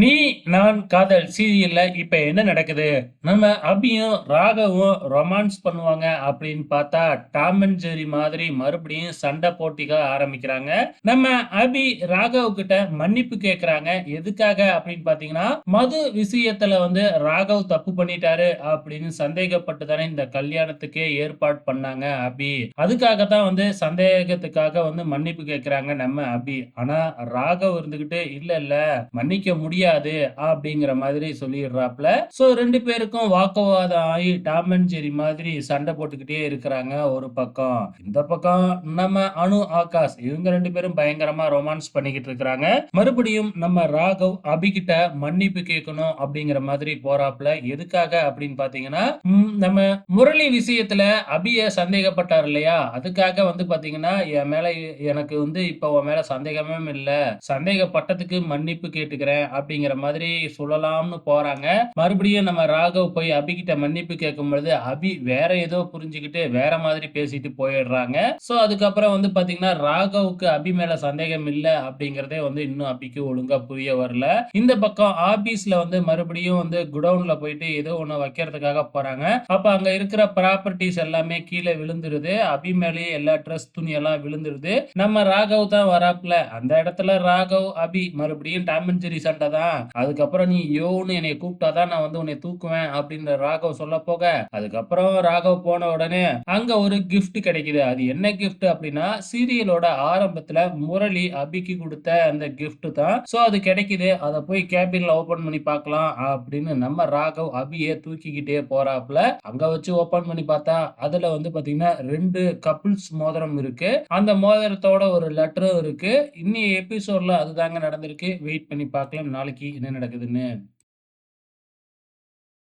நீ நான் காதல் சீரியல்ல இப்ப என்ன நடக்குது? நம்ம அபியும், ராகவும் ரொமான்ஸ் பண்ணுவாங்க அப்படின்னு பார்த்தா, டாம் அண்ட் ஜெர்ரி மாதிரி மறுபடியும் சண்டை போட்டிக்க ஆரம்பிக்கிறாங்க. நம்ம அபி ராகவ் கிட்ட மன்னிப்பு கேட்கறாங்க. எதுக்காக அப்படின்னு பார்த்தீங்கன்னா, மது விஷயத்துல ராகவ் தப்பு பண்ணிட்டாரு அப்படின்னு சந்தேகப்பட்டு தானே இந்த கல்யாணத்துக்கே ஏற்பாடு பண்ணாங்க அபி. அதுக்காக தான் சந்தேகத்துக்காக மன்னிப்பு கேட்கறாங்க நம்ம அபி. ஆனா ராகவ் இருந்துகிட்டு இல்ல இல்ல மன்னிக்க முடியாது அப்படிங்கிற மாதிரி சொல்லிடுறாப்ல. சோ 2 பேருக்கும் வாக்குவாதம் ஆகி டாம் அண்ட் ஜெர்ரி மாதிரி சண்டை போட்டுக்கிட்டே இருக்கிறாங்க ஒரு பக்கம். இந்த பக்கம் நம்ம அனு, ஆகாஷ் இவங்க 2 பேரும் பயங்கரமா ரொமான்ஸ் பண்ணிக்கிட்டு இருக்கிறாங்க. மறுபடியும் நம்ம ராகவ் அபிகிட்ட மன்னிப்பு கேட்கணும் அப்படிங்கிற மாதிரி போறாப்ல. எதுக்காக அப்படின்னு பாத்தீங்கன்னா, நம்ம முரளி விஷயத்துல அபிய சந்தேகப்பட்டார் இல்லையா? அதுக்காக பாத்தீங்கன்னா, என் மேல எனக்கு இப்ப உன் மேல சந்தேகமே இல்ல. சந்தேகப்பட்டதுக்கு மன்னிப்பு கேட்டுக்கிறேன் அப்படிங்கிற மாதிரி சொல்லலாம்னு போறாங்க. மறுபடியும் நம்ம ராகவ் போய் அபிகிட்ட மன்னிப்பு கேட்கும் பொழுது அபி வேற ஏதோ புரிஞ்சுக்கிட்டு வேற மாதிரி பேசிட்டு போயிடுறாங்க. சோ அதுக்கப்புறம் பாத்தீங்கன்னா ராகவுக்கு அபி மேல சந்தேகம் இல்ல அப்படிங்கறதே இன்னும் அபிக்கு ஒழுங்கா புரிய வரல. இந்த பக்கம் ஆபீஸ்ல மறுபடியும் குடவுன்ல போயிட்டு ஏதோ ஒண்ணு வைக்கிறதுக்காக போறாங்க. அப்ப அங்க இருக்கிற ப்ராப்பர்ட்டிஸ் எல்லாமே கீழே விழுந்துருது. அபி மேலேயே எல்லா ட்ரெஸ் துணி எல்லாம் விழுந்துருது. நம்ம ராகவ் தான் வராப்ல. அந்த இடத்துல ராகவ் அபி மறுபடியும் டாம் அண்ட் ஜெர்ரி சண்டை தான். அதுக்கப்புறம் நீ யோன்னு என்னைய கூப்பிட்டாதான் நான் உன்னை தூக்குவேன் அப்படின்னு ராகவ் சொல்ல போக, அதுக்கப்புறம் ராகவ் போன உடனே அங்க ஒரு கிஃப்ட் கிடைக்குது. அது என்ன கிஃப்ட் அப்படின்னா சீரியலோட ஆரம்பத்துல முரளி அபிக்கு கொடுத்த அந்த கிஃப்ட் தான். சோ அது கிடைக்குது. அதை போய் கேபின்ல ஓபன் பண்ணி பார்க்கலாம் அப்படின்னு நம்ம ராகவ் அபியை தூக்கிக்கிட்டே போறாப்ல. அங்க வச்சு ஓபன் பண்ணி பார்த்தா அதுல பாத்தீங்கன்னா 2 கப்பிள்ஸ் மோதிரம் இருக்கு. அந்த மோதிரத்தோட ஒரு லெட்டரும் இருக்கு. இன்னி எபிசோட்ல அதுதாங்க நடந்திருக்கு. வெயிட் பண்ணி பார்க்கலாம் நாளைக்கு என்ன நடக்குதுன்னு.